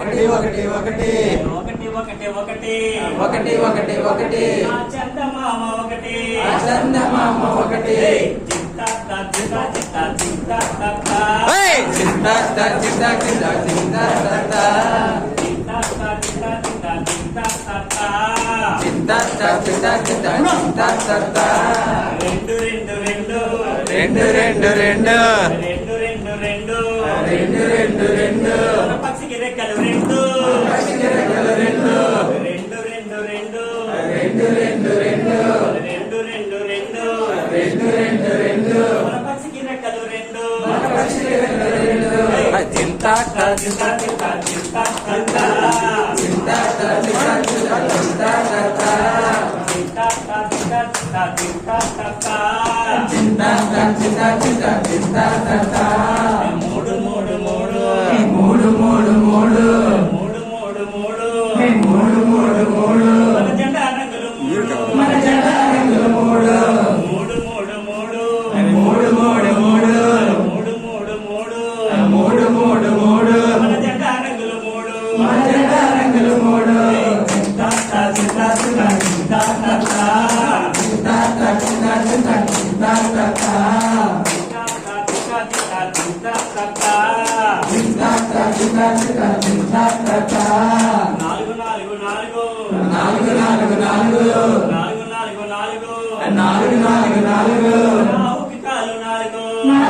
ఒకటి ఒకటి ఒకటి ఒకటి ఒకటి ఒకటి ఒకటి ఒకటి ఒకటి చందమామ ఒకటి చందమామ ఒకటి చింత చింత చింత చింత చింత చింత చింత చింత రెండు రెండు రెండు రెండు రెండు రెండు రెండు రెండు రెండు రెండు రెండు రెండు పక్షికి రెక్కలు రెండు రెక్కలు రెండు రెండు రెండు రెండు రెండు రెండు రెండు రెండు రెండు రెండు రెండు రెండు రెండు పక్షికి రెక్కలు రెండు చింత చింత చింత చింత చింత మూడు మూడు మూడు మూడు మూడు మూడు మూడు మూడు మూడు మూడు మూడు మూడు మన జెండా రంగులు మూడు మన జెండా రంగులు మూడు మూడు మూడు మూడు మూడు మూడు మూడు మూడు మూడు మూడు మూడు మూడు మూడు మన జెండా రంగులు మూడు మన జెండా రంగులు మూడు నాలుగు నాలుగు నాలుగు నాలుగు నాలుగు నాలుగు నాలుగు నాలుగు నాలుగు నాలుగు నాలుగు నాలుగు నాలుగు నాలుగు